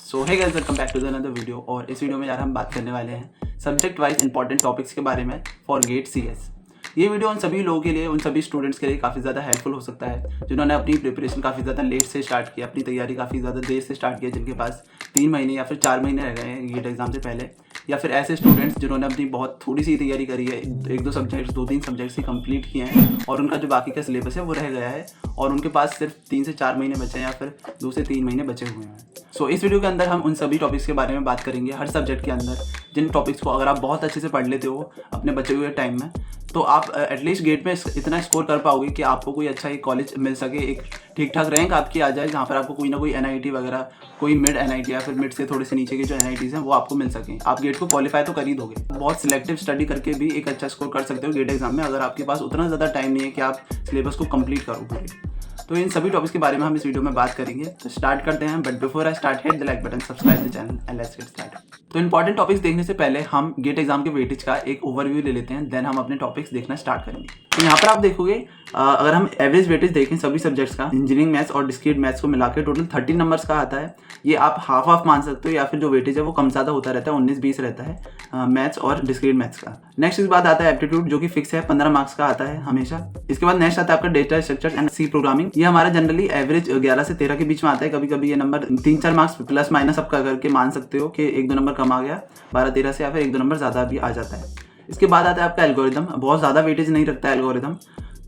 So hey guys, welcome back to the another video. और इस video में यार हम बात करने वाले हैं सब्जेक्ट वाइज इंपॉर्टेंट टॉपिक्स के बारे में फॉर गेट सीएस। ये वीडियो उन सभी लोगों के लिए, उन सभी स्टूडेंट्स के लिए काफ़ी ज़्यादा हेल्पफुल हो सकता है जिन्होंने अपनी प्रिपरेशन काफ़ी ज़्यादा लेट से स्टार्ट किया, अपनी तैयारी काफ़ी ज़्यादा देर से स्टार्ट किया, जिनके पास 3 महीने या फिर 4 महीने रह गए हैं गेट एग्जाम से पहले, या फिर ऐसे स्टूडेंट्स जिन्होंने अपनी बहुत थोड़ी सी तैयारी करी है, 1-2 सब्जेक्ट्स, 2-3 सब्जेक्ट्स ही कंप्लीट किए हैं और उनका जो बाकी का सिलेबस है वो रह गया है और उनके पास सिर्फ 3 से 4 महीने बचे हैं या फिर 2 से 3 महीने बचे हुए हैं। सो इस वीडियो के अंदर हम उन सभी टॉपिक्स के बारे में बात करेंगे, हर सब्जेक्ट के अंदर, जिन टॉपिक्स को अगर आप बहुत अच्छे से पढ़ लेते हो अपने बचे हुए टाइम में, तो आप एटलीस्ट गेट में इतना स्कोर कर पाओगे कि आपको कोई अच्छा एक कॉलेज मिल सके, एक ठीक ठाक रैंक आपकी आ जाए, जहाँ पर आपको कोई ना कोई एनआईटी वगैरह, कोई मिड एनआईटी या फिर मिड से थोड़े से नीचे के जो एनआईटीज हैं वो आपको मिल सकें। आप गेट को क्वालिफाई तो कर ही दोगे। बहुत सिलेक्टिव स्टडी करके भी एक अच्छा स्कोर कर सकते हो गेट एग्जाम में, अगर आपके पास उतना ज़्यादा टाइम नहीं है कि आप सिलेबस को कंप्लीट करो पूरे। तो इन सभी टॉपिक्स के बारे में हम इस वीडियो में बात करेंगे। तो स्टार्ट करते हैं, but before I start hit the like button, subscribe the channel and let's get start. तो इंपॉर्टेंट टॉपिक्स देखने से पहले हम गेट एग्जाम के वेटेज का एक ओवरव्यू ले लेते हैं, देन हम अपने टॉपिक्स देखना स्टार्ट करेंगे। तो यहाँ पर आप देखोगे, अगर हम एवरेज वेटेज देखें सभी सब्जेक्ट्स का, इंजीनियरिंग मैथ्स और डिस्क्रीट मैथ्स को मिलाकर टोटल 30 नंबर्स का आता है। ये आप हाफ मान सकते हो, या फिर जो वेटेज है वो कम ज़्यादा होता रहता है, 19-20 रहता है मैथ्स और डिस्क्रीट मैथ्स का। नेक्स्ट इसके बाद आता है एप्टीट्यूड, जो कि फिक्स है, 15 मार्क्स का आता है हमेशा। इसके बाद नेक्स्ट आता है आपका data structure and C programming. ये हमारा जनरली एवरेज 11 से 13 के बीच में आता है। कभी कभी ये नंबर 3-4 मार्क्स प्लस माइनस आप करके मान सकते हो कि 1-2 नंबर कम आ गया 12-13 से, या फिर 1-2 नंबर ज़्यादा भी आ जाता है। इसके बाद आता है आपका एल्गोरिदम। बहुत ज़्यादा वेटेज नहीं रखता है एल्गोरिदम,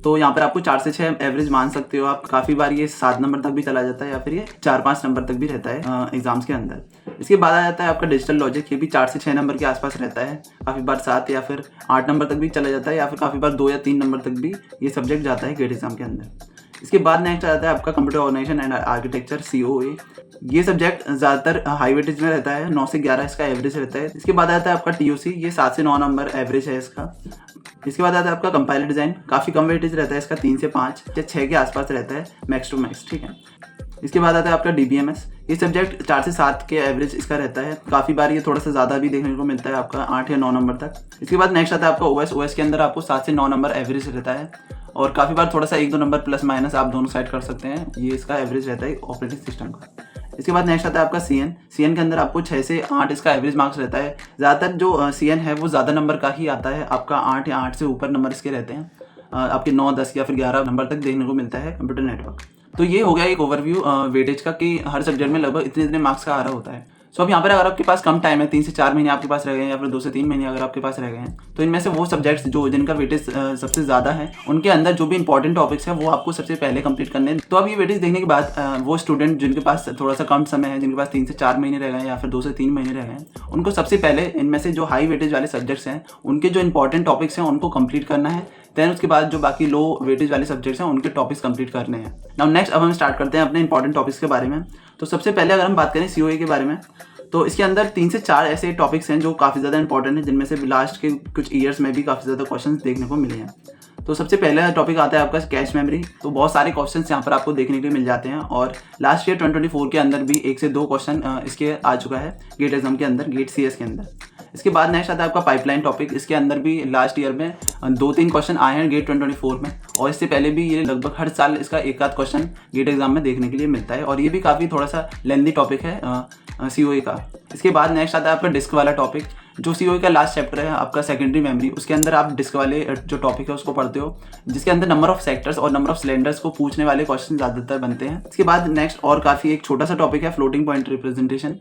तो यहाँ पर आपको 4 से 6 एवरेज मान सकते हो आप। काफ़ी बार ये 7 नंबर तक भी चला जाता है, या फिर ये 4-5 नंबर तक भी रहता है एग्जाम्स के अंदर। इसके बाद आ जाता है आपका डिजिटल लॉजिक। ये भी 4 से 6 नंबर के आसपास रहता है, काफ़ी बार 7 या फिर 8 नंबर तक भी चला जाता है, या फिर काफ़ी बार 2 या 3 नंबर तक भी ये सब्जेक्ट जाता है गेट एग्जाम के अंदर। इसके बाद नेक्स्ट आ जाता है आपका computer organisation and architecture, COA। ये सब्जेक्ट ज़्यादातर हाई वेटेज में रहता है, 9 से 11 इसका एवरेज रहता है। इसके बाद आता है आपका TOC, ये 7 से 9 नंबर एवरेज है इसका। इसके बाद आता है आपका कंपाइलर डिज़ाइन, काफ़ी कम वेटेज रहता है इसका, 3 से 5 या 6 के आसपास रहता है मैक्स टू मैक्स, ठीक है। इसके बाद आता है आपका DBMS। ये सब्जेक्ट 4 से 7 के एवरेज इसका रहता है। काफ़ी बार ये थोड़ा सा ज़्यादा भी देखने को मिलता है आपका, 8 या 9 नंबर तक। इसके बाद नेक्स्ट आता है आपका OS के अंदर आपको 7 से 9 नंबर एवरेज रहता है, और काफ़ी बार थोड़ा सा 1-2 नंबर प्लस माइनस आप दोनों साइड कर सकते हैं, ये इसका एवरेज रहता है ऑपरेटिंग सिस्टम का। इसके बाद नेक्स्ट आता है आपका CN के अंदर आपको 6 से 8 इसका एवरेज मार्क्स रहता है। ज़्यादातर जो CN है वो ज़्यादा नंबर का ही आता है आपका, 8 या 8 से ऊपर नंबर इसके रहते हैं। आपके 9, 10 या फिर 11 नंबर तक देखने को मिलता है कंप्यूटर नेटवर्क। तो ये हो गया एक ओवरव्यू वेटेज का, कि हर सब्जेक्ट में लगभग इतने मार्क्स का आ रहा होता है। सो अब यहाँ पर अगर आपके पास कम टाइम है, 3 से 4 महीने आपके पास रह गए हैं, या फिर 2 से 3 महीने अगर आपके पास रह गए हैं, तो इनमें से वो सब्जेक्ट्स जो जिनका वेटेज सबसे ज़्यादा है, उनके अंदर जो भी इंपॉर्टेंट टॉपिक्स हैं वो आपको सबसे पहले कंप्लीट करने हैं। तो अब ये वेटेज देखने के बाद वो स्टूडेंट जिनके पास थोड़ा सा कम समय है, जिनके पास 3 से 4 महीने रह गए हैं, या फिर 2 से 3 महीने रह गए हैं, उनको सबसे पहले इनमें से जो हाई वेटेज वाले सब्जेक्ट्स हैं, उनके जो इंपॉर्टेंट टॉपिक्स हैं उनको कंप्लीट करना है। दैन उसके बाद जो बाकी लो वेटेज वाले सब्जेक्ट्स हैं उनके टॉपिक्स कंप्लीट करने हैं। नाउ नेक्स्ट अब हम स्टार्ट करते हैं अपने इंपॉर्टेंट टॉपिक्स के बारे में। तो सबसे पहले अगर हम बात करें COA के बारे में, तो इसके अंदर 3 से 4 ऐसे टॉपिक्स हैं जो काफ़ी ज़्यादा इंपॉर्टेंट हैं, जिनमें से लास्ट के कुछ ईयर्स में भी काफ़ी ज़्यादा क्वेश्चंस देखने को मिले हैं। तो सबसे पहला टॉपिक आता है आपका कैश मेमोरी। तो बहुत सारे क्वेश्चंस यहाँ पर आपको देखने के लिए मिल जाते हैं, और लास्ट ईयर 2024 के अंदर भी 1 से 2 क्वेश्चन इसके आ चुका है गेट एग्जाम के अंदर, गेट CS के अंदर। इसके बाद नेक्स्ट आता है आपका पाइपलाइन टॉपिक। इसके अंदर भी लास्ट ईयर में 2-3 क्वेश्चन आए हैं गेट 2024 में, और इससे पहले भी ये लगभग हर साल इसका एक आध क्वेश्चन गेट एग्जाम में देखने के लिए मिलता है, और ये भी काफ़ी थोड़ा सा लेंथी टॉपिक है COA का। इसके बाद नेक्स्ट आता है आपका डिस्क वाला टॉपिक, जो COA का लास्ट चैप्टर है आपका सेकेंडरी मेमोरी। उसके अंदर आप डिस्क वाले जो टॉपिक है उसको पढ़ते हो, जिसके अंदर नंबर ऑफ सेक्टर्स और नंबर ऑफ सिलेंडर्स को पूछने वाले क्वेश्चन ज़्यादातर बनते हैं। इसके बाद नेक्स्ट और काफ़ी एक छोटा सा टॉपिक है फ्लोटिंग पॉइंट रिप्रेजेंटेशन।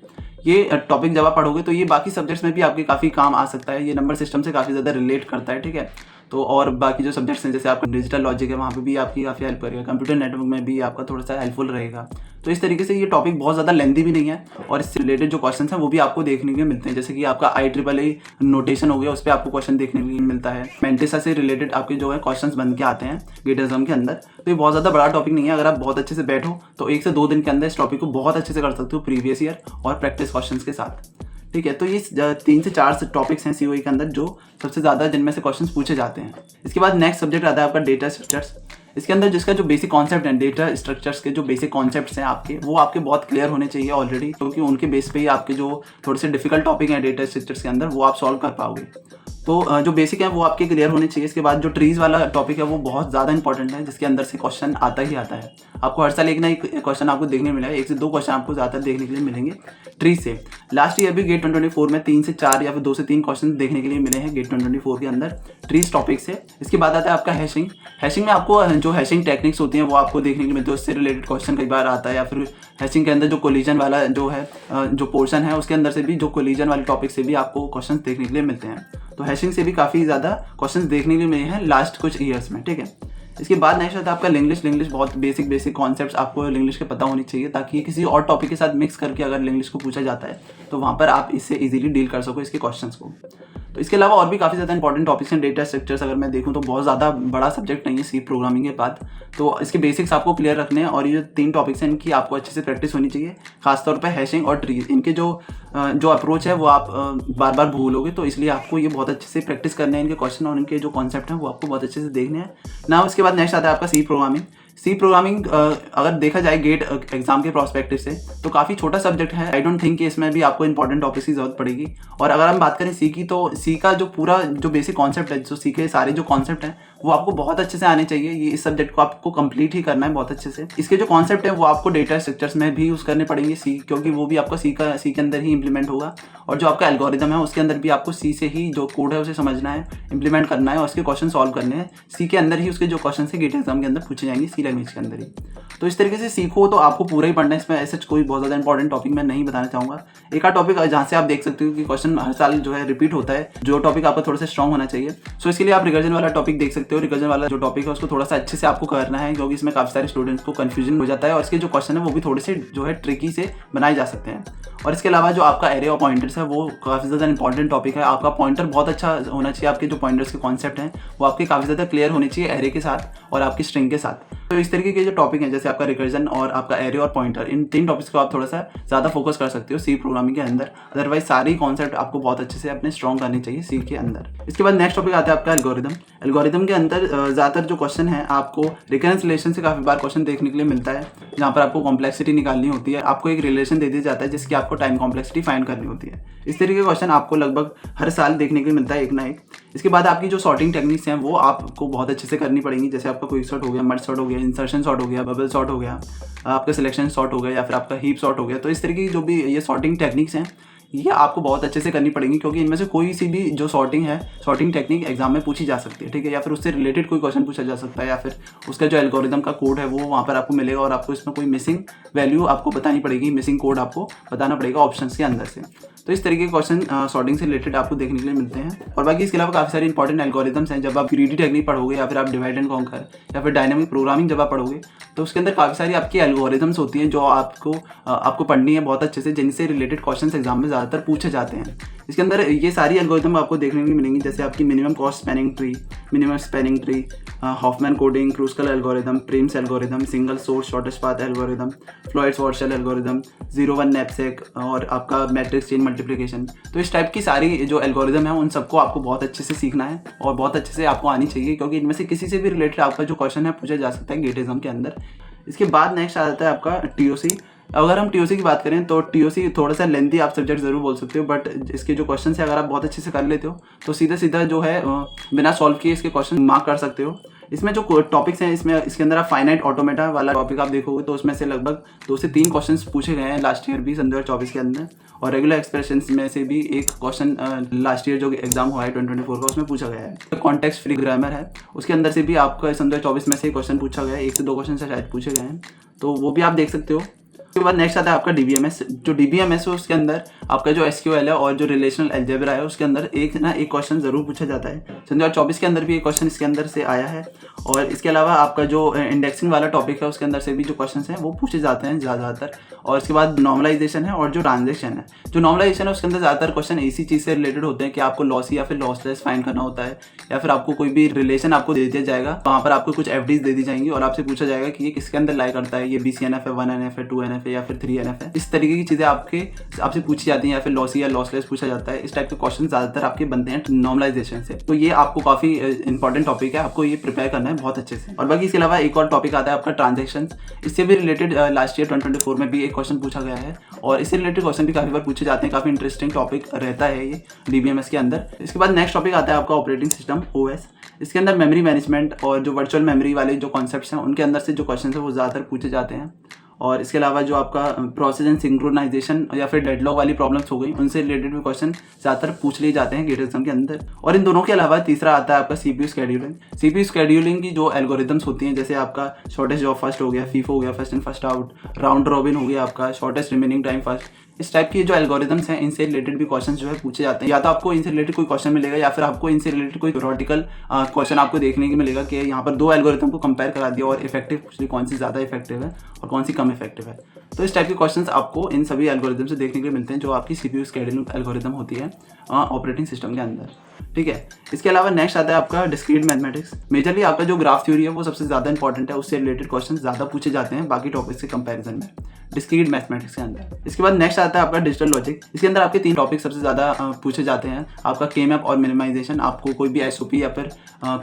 ये टॉपिक जब आप पढ़ोगे तो ये बाकी सब्जेक्ट्स में भी आपके काफ़ी काम आ सकता है। ये नंबर सिस्टम से काफ़ी ज़्यादा रिलेट करता है, ठीक है। तो और बाकी जो सब्जेक्ट्स हैं, जैसे आपका डिजिटल लॉजिक है, वहाँ पे भी आपकी काफ़ी हेल्प करेगा। कंप्यूटर नेटवर्क में भी आपका थोड़ा सा हेल्पफुल रहेगा। तो इस तरीके से ये टॉपिक बहुत ज़्यादा लेंथी भी नहीं है, और इससे रिलेटेड जो क्वेश्चंस हैं वो भी आपको देखने के मिलते हैं। जैसे कि आपका IEEE नोटेशन हो गया, उस पर आपको क्वेश्चन देखने के लिए मिलता है। मेंटेसा से रिलेटेड आपके जो है क्वेश्चंस बन के आते हैं गेट एग्जाम के अंदर। तो ये बहुत ज़्यादा बड़ा टॉपिक नहीं है। अगर आप बहुत अच्छे से बैठो तो 1 से 2 दिन के अंदर इस टॉपिक को बहुत अच्छे से कर सकते हो, प्रीवियस ईयर और प्रैक्टिस क्वेश्चंस के साथ, ठीक है। तो ये 3 से 4 टॉपिक्स हैं COA के अंदर जो सबसे ज़्यादा जिनमें से क्वेश्चंस पूछे जाते हैं। इसके बाद नेक्स्ट सब्जेक्ट आता है आपका डेटा स्ट्रक्चर्स। इसके अंदर जिसका जो बेसिक कॉन्सेप्ट है, डेटा स्ट्रक्चर्स के जो बेसिक कॉन्सेप्ट्स हैं आपके, वो आपके बहुत क्लियर होने चाहिए ऑलरेडी, क्योंकि उनके बेस पे ही आपके जो थोड़े से डिफिकल्ट टॉपिक हैं डेटा स्ट्रक्चर्स के अंदर वो आप सॉल्व कर पाओगे। तो जो बेसिक है वो आपके क्लियर होने चाहिए। इसके बाद जो ट्रीज़ वाला टॉपिक है वो बहुत ज़्यादा इंपॉर्टेंट है, जिसके अंदर से क्वेश्चन आता ही आता है। आपको हर साल एक ना एक क्वेश्चन आपको देखने मिलेगा, 1 से 2 क्वेश्चन आपको ज़्यादातर देखने के लिए मिलेंगे ट्री से। लास्ट ईयर भी गेट 2024 में 3 से 4 या फिर 2 से 3 क्वेश्चन देखने के लिए मिले हैं गेट 2024 के अंदर ट्रीज टॉपिक से। इसके बाद आता है आपका हैशिंग। हैशिंग में आपको जो हैशिंग टेक्निक्स होती हैं वो आपको देखने के लिए मिलती है, उससे रिलेटेड क्वेश्चन कई बार आता है। या फिर हैशिंग के अंदर जो कोलिजन वाला जो है जो पोर्शन है उसके अंदर से भी जो कोलिजन वाले टॉपिक से भी आपको क्वेश्चन देखने के लिए मिलते हैं। तो हैशिंग से भी काफ़ी ज़्यादा क्वेश्चन देखने के लिए मिले हैं लास्ट कुछ ईयर्स में, ठीक है। इसके बाद नेक्स्ट आता है आपका लिंग्लिश। बहुत बेसिक कॉन्सेप्ट्स आपको लिंग्लिश के पता होनी चाहिए, ताकि किसी और टॉपिक के साथ मिक्स करके अगर लिंग्लिश को पूछा जाता है तो वहाँ पर आप इससे इजीली डील कर सको इसके क्वेश्चंस को। तो इसके अलावा और भी काफ़ी ज़्यादा इंपॉर्टेंट टॉपिक्स हैं। डेटा स्ट्रक्चर्स अगर मैं देखूँ तो बहुत ज़्यादा बड़ा सब्जेक्ट नहीं है सी प्रोग्रामिंग के बाद, तो इसके बेसिक्स आपको क्लियर रखने हैं। और ये जो 3 टॉपिक्स हैं इनकी आपको अच्छे से प्रैक्टिस होनी चाहिए, खासतौर पर हैशिंग और ट्रीज। इनके जो अप्रोच है वो आप बार बार भूलोगे, तो इसलिए आपको ये बहुत अच्छे से प्रैक्टिस करने हैं इनके क्वेश्चन, और इनके जो कॉन्सेप्ट हैं वो आपको बहुत अच्छे से देखने हैं ना। उसके बाद नेक्स्ट आता है आपका सी प्रोग्रामिंग। अगर देखा जाए गेट एग्जाम के प्रोस्पेक्टिव से तो काफ़ी छोटा सब्जेक्ट है। आई डोंट थिंक कि इसमें भी आपको इंपॉर्टेंट टॉपिक्स की जरूरत पड़ेगी। और अगर हम बात करें सी की, तो सी का जो पूरा जो बेसिक कॉन्सेप्ट है, जो सी के सारे जो कॉन्सेप्ट हैं वो आपको बहुत अच्छे से आने चाहिए। ये इस सब्जेक्ट को आपको कंप्लीट ही करना है बहुत अच्छे से। इसके जो कॉन्सेप्ट है वो आपको डेटा स्ट्रक्चर्स में भी यूज़ करने पड़ेंगे सी, क्योंकि वो भी आपका सी के अंदर ही इंप्लीमेंट होगा। और जो आपका एल्गोरिदम है उसके अंदर भी आपको सी से ही जो कोड है उसे समझना है, इंप्लीमेंट करना है और उसके क्वेश्चन सॉल्व करने हैं। सी के अंदर ही उसके जो क्वेश्चन है गेट एग्जाम के अंदर पूछे जाएंगे, सी लैंग्वेज के अंदर ही। तो इस तरीके से सीखो तो आपको पूरा ही पढ़ना है। इसमें ऐसा कोई बहुत ज़्यादा इंपॉर्टेंट टॉपिक मैं नहीं बताना चाहूँगा। एक आध टॉपिक जहाँ से आप देख सकते हो कि क्वेश्चन हर साल जो है रिपीट होता है, जो टॉपिक आपका थोड़ा सा स्ट्रॉन्ग होना चाहिए। सो इसके लिए आप रिकर्जन वाला टॉपिक देख सकते हो। रिकर्जन वाला जो टॉपिक है उसको थोड़ा सा अच्छे से आपको करना है, क्योंकि इसमें काफ़ी सारे स्टूडेंट्स को कन्फ्यूजन हो जाता है और इसके जो क्वेश्चन है वो भी थोड़े से जो है ट्रिकी से बनाए जा सकते हैं। और इसके अलावा जो आपका एरे ऑफ पॉइंटर्स है वो काफ़ी ज़्यादा इंपॉर्टेंट टॉपिक है। आपका पॉइंटर बहुत अच्छा होना चाहिए। आपके जो पॉइंटर्स के कॉन्सेप्ट हैं वो आपके काफ़ी ज़्यादा क्लियर होने चाहिए एरे के साथ और आपकी स्ट्रिंग के साथ। तो इस तरीके के जो टॉपिक हैं जैसे आपका रिकर्जन और आपका एरे और पॉइंटर, इन 3 टॉपिक्स को आप थोड़ा सा ज़्यादा फोकस कर सकते हो सी प्रोग्रामिंग के अंदर। अदरवाइज सारे कॉन्सेप्ट आपको बहुत अच्छे से अपने स्ट्रॉन्ग करने चाहिए सी के अंदर। इसके बाद नेक्स्ट टॉपिक आता है आपका एल्गोरिदम के अंदर ज़्यादातर जो क्वेश्चन है आपको रिकरेंस रिलेशन से काफ़ी बार क्वेश्चन देखने के लिए मिलता है, जहाँ पर आपको कॉम्प्लेक्सिटी निकालनी होती है। आपको एक रिलेशन दे दिया जाता है जिसकी आपको टाइम कॉम्प्लेक्सिटी फाइंड करनी होती है। इस तरीके का क्वेश्चन आपको लगभग हर साल देखने के लिए मिलता है एक ना एक। इसके बाद आपकी जो सॉर्टिंग टेक्निक्स हैं वो आपको बहुत अच्छे से करनी पड़ेंगी। जैसे आपका क्विक सॉर्ट हो गया, मर्ज सॉर्ट हो गया, इंसर्शन सॉर्ट हो गया, बबल सॉर्ट हो गया, आपका सिलेक्शन सॉर्ट हो गया या फिर आपका हीप सॉर्ट हो गया। तो इस तरीके की जो भी ये सॉर्टिंग टेक्निक्स हैं ये आपको बहुत अच्छे से करनी पड़ेंगी, क्योंकि इनमें से कोई सी भी जो सॉर्टिंग टेक्निक एग्जाम में पूछी जा सकती है, ठीक है। या फिर उससे रिलेटेड कोई क्वेश्चन पूछा जा सकता है, या फिर उसका जो एल्गोरिदम का कोड है वो वहाँ पर आपको मिलेगा और आपको इसमें कोई मिसिंग वैल्यू आपको बतानी पड़ेगी, मिसिंग कोड आपको बताना पड़ेगा ऑप्शंस के अंदर से। तो इस तरीके के क्वेश्चन सॉर्टिंग से रिलेटेड आपको देखने के लिए मिलते हैं। और बाकी इसके अलावा काफ़ी सारे इंपॉर्टेंट एल्गोरिदम्स हैं। जब आप ग्रीडी टेक्निक पढ़ोगे या फिर आप डिवाइड एंड कॉन्कर या फिर डायनामिक प्रोग्रामिंग जब आप पढ़ोगे तो उसके अंदर काफ़ी सारी आपकी एल्गोरिदम्स होती हैं जो आपको पढ़नी है बहुत अच्छे से, जिनसे रिलेटेड क्वेश्चन एग्जाम में ज़्यादातर पूछे जाते हैं। इसके अंदर ये सारी एल्गोरिदम आपको देखने को मिलेंगी, जैसे आपकी minimum cost spanning tree, Huffman coding, Kruskal algorithm, Prim's algorithm, single source shortest path algorithm, Floyd Warshall algorithm, 0-1 knapsack और आपका मैट्रिक्स चेन मल्टीप्लिकेशन। तो इस टाइप की सारी जो एल्गोरिदम है उन सबको आपको बहुत अच्छे से सीखना है और बहुत अच्छे से आपको आनी चाहिए, क्योंकि इनमें से किसी से भी रिलेटेड आपका जो क्वेश्चन है पूछा जा सकता है गेट एग्जाम के अंदर। इसके बाद नेक्स्ट आ जाता है आपका टीओसी। अगर हम टीओसी की बात करें तो टीओसी थोड़ा सा लेंथी आप सब्जेक्ट ज़रूर बोल सकते हो, बट इसके जो क्वेश्चन है अगर आप बहुत अच्छे से कर लेते हो तो सीधा जो है बिना सॉल्व किए इसके क्वेश्चन मार्क कर सकते हो। इसमें जो टॉपिक्स हैं इसके अंदर आप फाइनाइट ऑटोमेटा वाला टॉपिक आप देखोगे तो उसमें से लगभग 2 से 3 क्वेश्चंस पूछे गए हैं लास्ट ईयर भी सन 2024 के अंदर। और रेगुलर एक्सप्रेशंस में से भी एक क्वेश्चन लास्ट ईयर जो एग्जाम हुआ है 2024 का उसमें पूछा गया है। कॉन्टेक्स्ट फ्री ग्रामर है, उसके अंदर से भी आपका सन 2024 में से क्वेश्चन पूछा गया है, 1 से 2 क्वेश्चन से शायद पूछे गए हैं, तो वो भी आप देख सकते हो। उसके बाद नेक्स्ट आता है आपका डीबीएमएस। जो डीबीएमएस है उसके अंदर आपका जो एसक्यूएल है और जो रिलेशनल अलजेब्रा है उसके अंदर एक क्वेश्चन जरूर पूछा जाता है। सन 2024 के अंदर भी एक क्वेश्चन इसके अंदर से आया है। और इसके अलावा आपका जो इंडेक्सिंग वाला टॉपिक है उसके अंदर से भी जो क्वेश्चन हैं वो पूछे जाते हैं ज़्यादातर। और इसके बाद नॉर्मलाइजेशन है और जो ट्रांजेक्शन है। जो नॉर्मलाइजेशन है उसके अंदर ज़्यादातर क्वेश्चन इसी चीज़ से रिलेटेड होते हैं कि आपको लॉसी या फिर लॉसलेस फाइंड करना होता है, या फिर आपको कोई भी रिलेशन आपको दे दिया जाएगा, वहाँ पर आपको कुछ एफडीज दे दी जाएंगी और आपसे पूछा जाएगा कि ये किसके अंदर लाई करता है, ये BCNF है, 1NF है, 2NF है, है या फिर 3NF है, इस तरीके की चीज़ें आपसे पूछी जाती हैं, या फिर लॉसी या लॉसलेस पूछा जाता है। इस टाइप के क्वेश्चन ज़्यादातर आपके बनते हैं नॉर्मलाइजेशन से। तो ये आपको काफ़ी इंपॉर्टेंट टॉपिक है, आपको ये प्रिपेयर करना है बहुत अच्छे से। और बाकी इसके अलावा एक और टॉपिक आता है आपका ट्रांजेक्शन। इससे भी रिलेटेड लास्ट ईयर 2024 में भी एक क्वेश्चन पूछा गया है, और इससे रिलेटेड क्वेश्चन भी काफ़ी बार पूछे जाते हैं। काफ़ी इंटरेस्टिंग टॉपिक रहता है ये DBMS के अंदर। इसके बाद नेक्स्ट टॉपिक आता है आपका ऑपरेटिंग सिस्टम OS। इसके अंदर मेमोरी मैनेजमेंट और जो वर्चुअल मेमोरी वाले जो कॉन्सेप्ट्स हैं उनके अंदर से जो क्वेश्चन है वो ज़्यादातर पूछे जाते हैं। और इसके अलावा जो आपका प्रोसेस एंड सिंक्रोनाइजेशन या फिर डेडलॉक वाली प्रॉब्लम्स हो गई, उनसे रिलेटेड भी क्वेश्चन ज़्यादातर पूछ लिए जाते हैं गेट एग्जाम के अंदर। और इन दोनों के अलावा तीसरा आता है आपका CPU शेड्यूलिंग। CPU शेड्यूलिंग की जो एल्गोरिदम्स होती हैं, जैसे आपका शॉर्टेस्ट जॉब फर्स्ट हो गया, FIFO हो गया, first in first out, round robin हो गया, आपका शॉर्टेस्ट रिमेनिंग टाइम फर्स्ट, इस टाइप की जो एल्गोरिदम्स हैं इनसे रिलेटेड भी क्वेश्चन जो है पूछे जाते हैं। या तो आपको इनसे रिलेटेड कोई क्वेश्चन मिलेगा, या फिर आपको इनसे रिलेटेड कोई थ्योरेटिकल क्वेश्चन आपको देखने को मिलेगा कि यहाँ पर दो एल्गोरिदम को कंपेयर करा दिया और इफेक्टिव कौन सी ज़्यादा इफेक्टिव है और कौन सी कम इफेक्टिव है। तो इस टाइप के क्वेश्चंस आपको इन सभी एल्गोरिदम से देखने के लिए मिलते हैं, जो आपकी CPU शेड्यूलिंग एल्गोरिदम होती है ऑपरेटिंग सिस्टम के अंदर। ठीक है, इसके अलावा नेक्स्ट आता है आपका डिस्क्रीट मैथमेटिक्स। मेजरली आपका जो ग्राफ थ्योरी है वो सबसे ज़्यादा इंपॉर्टेंट है, उससे रिलेटेड क्वेश्चन ज़्यादा पूछे जाते हैं बाकी टॉपिक्स के कंपैरिजन में डिस्क्रीट मैथमेटिक्स के अंदर। इसके बाद नेक्स्ट आता है आपका डिजिटल लॉजिक। इसके अंदर आपके 3 टॉपिक सबसे ज़्यादा पूछे जाते हैं, आपका K-मैप और मिनिमाइजेशन। आपको कोई भी SOP या फिर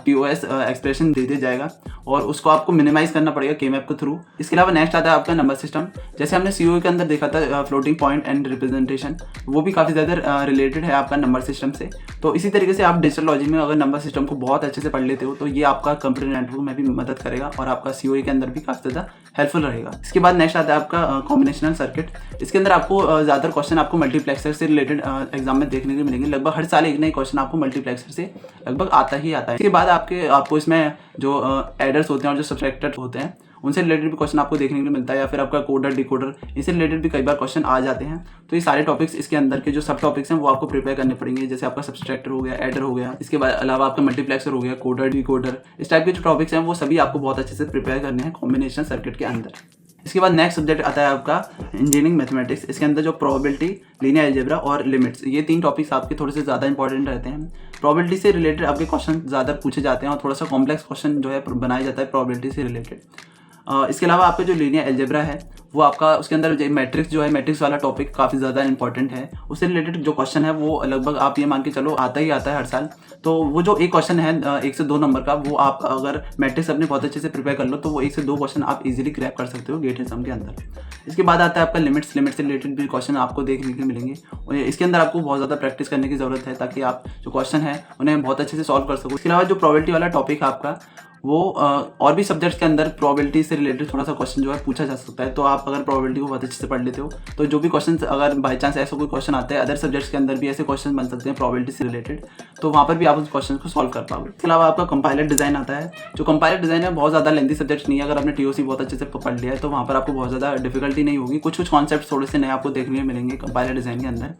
POS एक्सप्रेशन दे दिया जाएगा और उसको आपको मिनिमाइज करना पड़ेगा K-मैप के थ्रू। इसके अलावा नेक्स्ट आता है आपका नंबर सिस्टम। जैसे हमने COE के अंदर देखा था फ्लोटिंग पॉइंट एंड रिप्रेजेंटेशन, वो भी काफ़ी ज़्यादा रिलेटेड है आपका नंबर सिस्टम से। तो इसी तरीके से आप डिजिटल लॉजिक में अगर नंबर सिस्टम को बहुत अच्छे से पढ़ लेते हो तो ये आपका कंप्यूटर नेटवर्क में भी मदद करेगा और आपका COE के अंदर भी काफ़ी ज़्यादा हेल्पफुल रहेगा। इसके बाद नेक्स्ट आता है आपका कॉम्बिनेशनल सर्किट। इसके अंदर आपको ज़्यादातर क्वेश्चन आपको मल्टीप्लेक्सर से रिलेटेड एग्जाम में देखने को मिलेंगे। लगभग हर साल एक नई क्वेश्चन आपको मल्टीप्लेक्सर से लगभग आता ही आता है। इसके बाद आपको इसमें जो एडर्स होते हैं और जो सब्सट्रैक्टर होते हैं उनसे रिलेटेड भी क्वेश्चन आपको देखने को मिलता है, या फिर आपका कोडर डिकोडर, इससे रिलेटेड भी कई बार क्वेश्चन आ जाते हैं। तो ये सारे टॉपिक्स इसके अंदर के जो सब टॉपिक्स हैं वो आपको प्रिपेयर करने पड़ेंगे। जैसे आपका सब्सट्रैक्टर हो गया, एडर हो गया, इसके बाद अलावा आपका मल्टीप्लेक्सर हो गया, कोडर डिकोडर, इस टाइप के जो टॉपिक्स हैं वो सभी आपको बहुत अच्छे से प्रिपेयर करने हैं कॉम्बिनेशन सर्किट के अंदर। इसके बाद नेक्स्ट सब्जेक्ट आता है आपका इंजीनियरिंग मैथमेटिक्स। इसके अंदर जो प्रोबेबिलिटी, लीनियर अलजेब्रा और लिमिट्स, ये 3 टॉपिक्स आपके थोड़े से ज़्यादा इंपॉर्टेंट रहते हैं। प्रोबेबिलिटी से रिलेटेड आपके क्वेश्चन ज़्यादा पूछे जाते हैं और थोड़ा सा कॉम्प्लेक्स क्वेश्चन जो है बनाया जाता है प्रोबेबिलिटी से रिलेटेड। इसके अलावा आपका जो लीनियर अलजेब्रा है वो आपका उसके अंदर जो मैट्रिक्स जो है, मैट्रिक्स वाला टॉपिक काफ़ी ज़्यादा इंपॉर्टेंट है। उससे रिलेटेड जो क्वेश्चन है वो लगभग आप ये मान के चलो आता ही आता है हर साल। तो वो जो एक क्वेश्चन है 1 से 2 नंबर का, वो आप अगर मैट्रिक्स अपने बहुत अच्छे से प्रिपेयर कर लो तो वो 1 से 2 क्वेश्चन आप इजीली क्रैक कर सकते हो गेट एग्जाम के अंदर। इसके बाद आता है आपका लिमिट्स से रिलेटेड भी क्वेश्चन आपको देखने को मिलेंगे और इसके अंदर आपको बहुत ज़्यादा प्रैक्टिस करने की ज़रूरत है ताकि आप जो क्वेश्चन है उन्हें बहुत अच्छे से सॉल्व कर सको। इसके अलावा जो प्रोबेबिलिटी वाला टॉपिक है आपका वो और भी सब्जेक्ट्स के अंदर प्रोबेबिलिटी से रिलेटेड थोड़ा सा क्वेश्चन जो है पूछा जा सकता है। तो आप अगर प्रोबेबिलिटी को बहुत अच्छे से पढ़ लेते हो तो जो भी क्वेश्चन अगर बाई चांस ऐसा कोई क्वेश्चन आता है अदर सब्जेक्ट्स के अंदर भी ऐसे क्वेश्चन बन सकते हैं प्रोबेबिलिटी से रिलेटेड, तो वहाँ पर भी आप उस क्वेश्चन को सॉल्व कर पाओगे। इसके अलावा आपका कंपाइलर डिज़ाइन आता है। जो कंपाइलर डिज़ाइन है बहुत ज़्यादा लेंथी सब्जेक्ट नहीं है, अगर आपने TOC बहुत अच्छे से पढ़ लिया है तो वहाँ पर आपको बहुत ज़्यादा डिफिकल्टी नहीं होगी। कुछ कॉन्सेप्ट थोड़े से नए आपको देखने को मिलेंगे कंपाइलर डिज़ाइन के अंदर।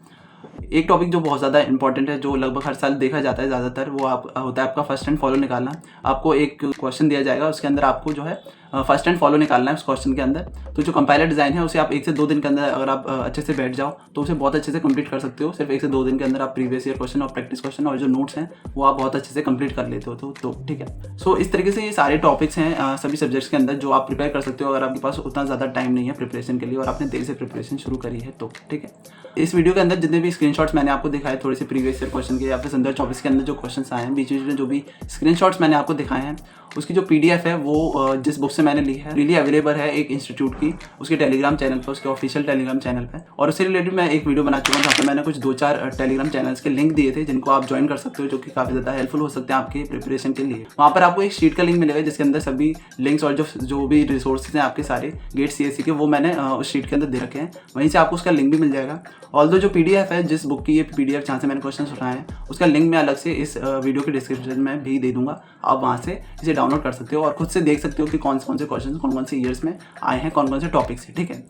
एक टॉपिक जो बहुत ज़्यादा इंपॉर्टेंट है, जो लगभग हर साल देखा जाता है ज़्यादातर, वो होता है आपका फर्स्ट एंड फॉलो निकालना। आपको एक क्वेश्चन दिया जाएगा, उसके अंदर आपको जो है फर्स्ट एंड फॉलो निकालना है उस क्वेश्चन के अंदर। तो जो कंपाइलर डिज़ाइन है उसे आप 1 से 2 दिन के अंदर अगर आप अच्छे से बैठ जाओ तो उसे बहुत अच्छे से कंप्लीट कर सकते हो। सिर्फ 1 से 2 दिन के अंदर आप प्रीवियस ईयर क्वेश्चन और प्रैक्टिस क्वेश्चन और जो नोट्स हैं वो आप बहुत अच्छे से कंप्लीट कर लेते हो। तो ठीक है। सो इस तरीके से ये सारे टॉपिक्स हैं सभी सब्जेक्ट्स के अंदर जो आप प्रिपेयर कर सकते हो अगर आपके पास उतना ज़्यादा टाइम नहीं है प्रिपरेशन के लिए और आपने देर से प्रिपरेशन शुरू करी है तो। ठीक है, इस वीडियो के अंदर जितने भी स्क्रीनशॉट्स मैंने आपको दिखाए थोड़े से प्रीवियस ईयर क्वेश्चन के या फिर संदर्भ 24 के अंदर जो क्वेश्चंस आए हैं, बीच में जो भी स्क्रीनशॉट्स मैंने आपको दिखाए हैं उसकी जो PDF है वो जिस बुक से मैंने ली है रियली अवेलेबल है एक इंस्टीट्यूट की, उसके टेलीग्राम चैनल पर, उसके ऑफिशियल टेलीग्राम चैनल पर। और उससे रिलेटेड मैं एक वीडियो बना चुका हूँ जहाँ पर मैंने कुछ 2-4 टेलीग्राम चैनल्स के लिंक दिए थे जिनको आप ज्वाइन कर सकते हो, जो कि काफ़ी ज़्यादा हेल्पफुल हो सकते हैं आपके प्रिपरेशन के लिए। वहाँ पर आपको एक शीट का लिंक मिलेगा जिसके अंदर सभी लिंक्स और जो भी रिसोर्सेज हैं आपके सारे गेट CSE के वो मैंने उस शीट के अंदर दे रखे हैं, वहीं से आपको उसका लिंक भी मिल जाएगा। ऑल्दो जो PDF है, जिस बुक की ये PDF जहाँ से मैंने क्वेश्चन उठाए हैं उसका लिंक मैं अलग से इस वीडियो के डिस्क्रिप्शन में भी दे दूंगा। आप वहाँ से इसे डाउनलोड कर सकते हो और खुद से देख सकते हो कि कौन से क्वेश्चन कौन से ईयर्स में आए हैं, कौन से टॉपिक्स हैं। ठीक है,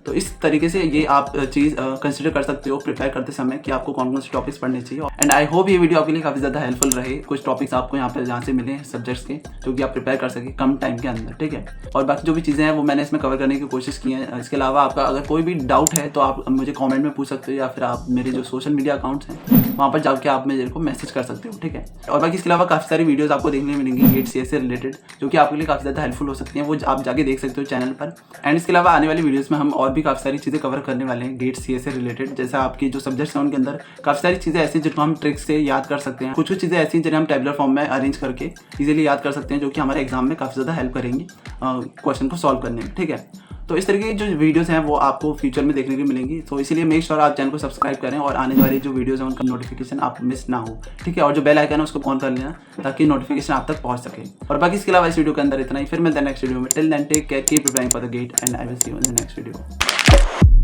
तो इस तरीके से ये आप चीज़ कंसिडर कर सकते हो प्रिपेयर करते समय कि आपको कौन से टॉपिक्स पढ़ने चाहिए। एंड आई होप ये वीडियो आपके लिए काफ़ी ज़्यादा हेल्पफुल रहे। कुछ टॉपिक्स आपको यहाँ पर जहाँ से मिले हैं सब्जेक्ट्स के जो कि आप प्रिपेयर कर सके कम टाइम के अंदर। ठीक है, और बाकी जो भी चीज़ें हैं वो मैंने इसमें कवर करने की कोशिश की है। इसके अलावा आपका अगर कोई भी डाउट है तो आप मुझे कॉमेंट में पूछ सकते हो या फिर आप मेरे जो सोशल मीडिया अकाउंट्स हैं वहाँ पर जाकर आप मेरे को मैसेज कर सकते हो। ठीक है, और बाकी इसके अलावा काफ़ी सारी वीडियोज़ आपको देखने मिलेंगी गेट CS से रिलेटेड जो कि आपके लिए काफ़ी ज़्यादा हेल्पफुल हो सकती हैं, वो आप जाके देख सकते हो चैनल पर। एंड इसके अलावा आने वाली वीडियोज़ में हम और भी काफ़ी सारी चीज़ें कवर करने वाले हैं गेट सी से रिलेटेड। जैसा आपकी जो सब्जेक्ट्स हैं उनके अंदर काफ़ी सारी चीज़ें ऐसी जिनको हम ट्रिक्स से याद कर सकते हैं, कुछ चीज़ें ऐसी जिन्हें हम टेबलर फॉर्म में अरेंज करके इजीली याद कर सकते हैं, जो कि हमारे एग्जाम में काफ़ी ज़्यादा हेल्प करेंगी क्वेश्चन को सॉल्व करने में। ठीक है, तो इस तरीके की जो वीडियोस हैं वो आपको फ्यूचर में देखने को मिलेंगी। तो इसीलिए मेक श्योर आप चैनल को सब्सक्राइब करें और आने वाली जो वीडियोस हैं उनका नोटिफिकेशन आप मिस ना हो। ठीक है, और जो बेल आइकन है उसको ऑन कर लेना ताकि नोटिफिकेशन आप तक पहुंच सके। और बाकी इसके अलावा इस वीडियो के अंदर इतना ही, फिर मिलते हैं नेक्स्ट वीडियो में। Till then take care, keep preparing for the GATE and I will see you in the next video.